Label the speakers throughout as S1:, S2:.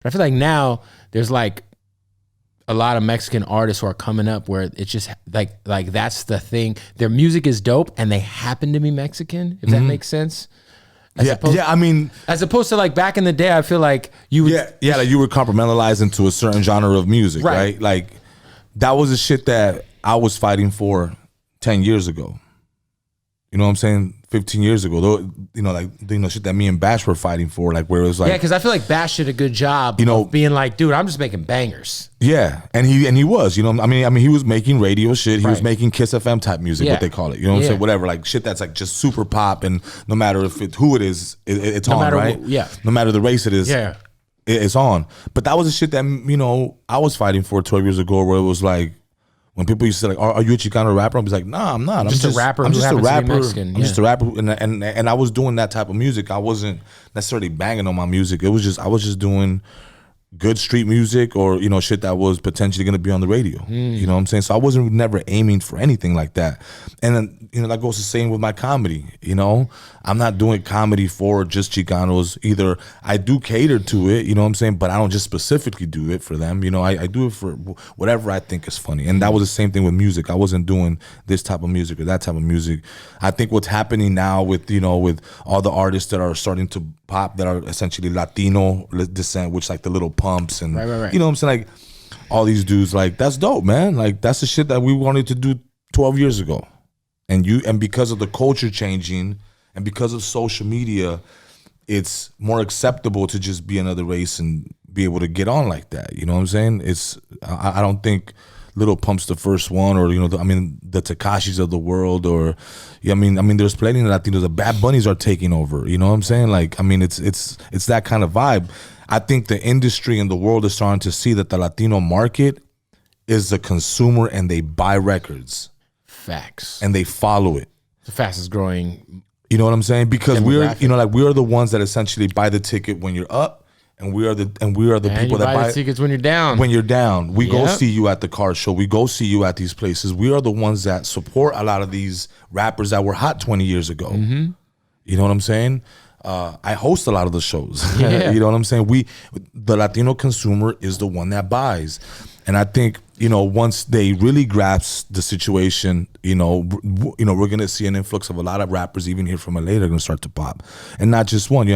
S1: But I feel like now there's like a lot of Mexican artists who are coming up where it's just like that's the thing. Their music is dope and they happen to be Mexican, if that makes sense.
S2: I mean,
S1: as opposed to like back in the day, I feel like you would,
S2: like you were compartmentalizing to a certain genre of music, right? Like that was the shit that I was fighting for 10 years ago. You know what I'm saying? 15 years ago, though, shit that me and Bash were fighting for, like where it was like,
S1: because I feel like Bash did a good job, of being like, dude, I'm just making bangers.
S2: Yeah, and he was, I mean, he was making radio shit. He was making Kiss FM type music, what they call it. You know what I'm saying? Whatever, like shit that's like just super pop, and no matter who it is, it's no on, right? No matter the race it is, it's on. But that was the shit that I was fighting for 12 years ago, where it was like, when people used to say like, "Are you a Chicano rapper?" I was like, "Nah, I'm not. I'm just a rapper. I'm just a rapper. I'm just a rapper." And I was doing that type of music. I wasn't necessarily banging on my music. I was just doing good street music, or shit that was potentially going to be on the radio. You know what I'm saying? So I wasn't never aiming for anything like that. And then that goes the same with my comedy. I'm not doing comedy for just Chicanos either. I do cater to it, you know what I'm saying, but I don't just specifically do it for them. I do it for whatever I think is funny. And that was the same thing with music. I wasn't doing this type of music or that type of music. I think what's happening now with with all the artists that are starting to pop, that are essentially Latino descent, which like the Little Pumps and
S1: right.
S2: you know what I'm saying, like all these dudes, like that's dope, man. Like that's the shit that we wanted to do 12 years ago. And because of the culture changing and because of social media, it's more acceptable to just be another race and be able to get on like that. You know what I'm saying? I don't think Little Pump's the first one, or the Tekashis of the world, or I mean there's plenty of Latinos. The Bad Bunnies are taking over. You know what I'm saying? Like it's that kind of vibe. I think the industry and the world is starting to see that the Latino market is the consumer, and they buy records.
S1: Facts.
S2: And they follow it.
S1: The fastest growing.
S2: You know what I'm saying? Because we are the ones that essentially buy the ticket when you're up, and we are the people that buy
S1: the tickets when you're down.
S2: When you're down, we go see you at the car show. We go see you at these places. We are the ones that support a lot of these rappers that were hot 20 years ago. Mm-hmm. You know what I'm saying? I host a lot of the shows. You know what I'm saying? The Latino consumer is the one that buys. And I think, once they really grasp the situation, we're going to see an influx of a lot of rappers, even here from LA, they're going to start to pop. And not just one.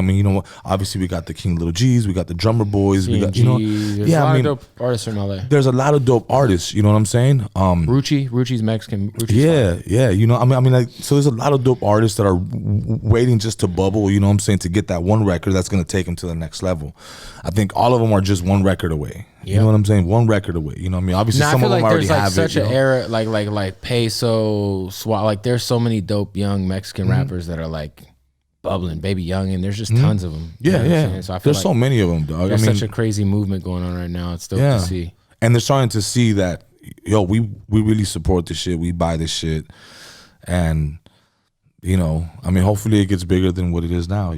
S2: Obviously we got the King Little G's, we got the Drummer Boys, we got,
S1: there's a lot of dope artists in LA.
S2: There's a lot of dope artists, you know what I'm saying?
S1: Ruchi's Mexican.
S2: So there's a lot of dope artists that are waiting just to bubble, you know what I'm saying, to get that one record that's going to take them to the next level. I think all of them are just one record away. You know what I'm saying? One record away. You know what I mean? Obviously, some of them already have it.
S1: There's such an era, like Peso, Swat. Like, there's so many dope young Mexican rappers that are like bubbling, Baby Young, and there's just tons of them.
S2: Yeah.
S1: So I feel
S2: there's so many of them, dog.
S1: There's such a crazy movement going on right now. It's dope to see.
S2: And they're starting to see that, we really support this shit. We buy this shit. And, hopefully it gets bigger than what it is now.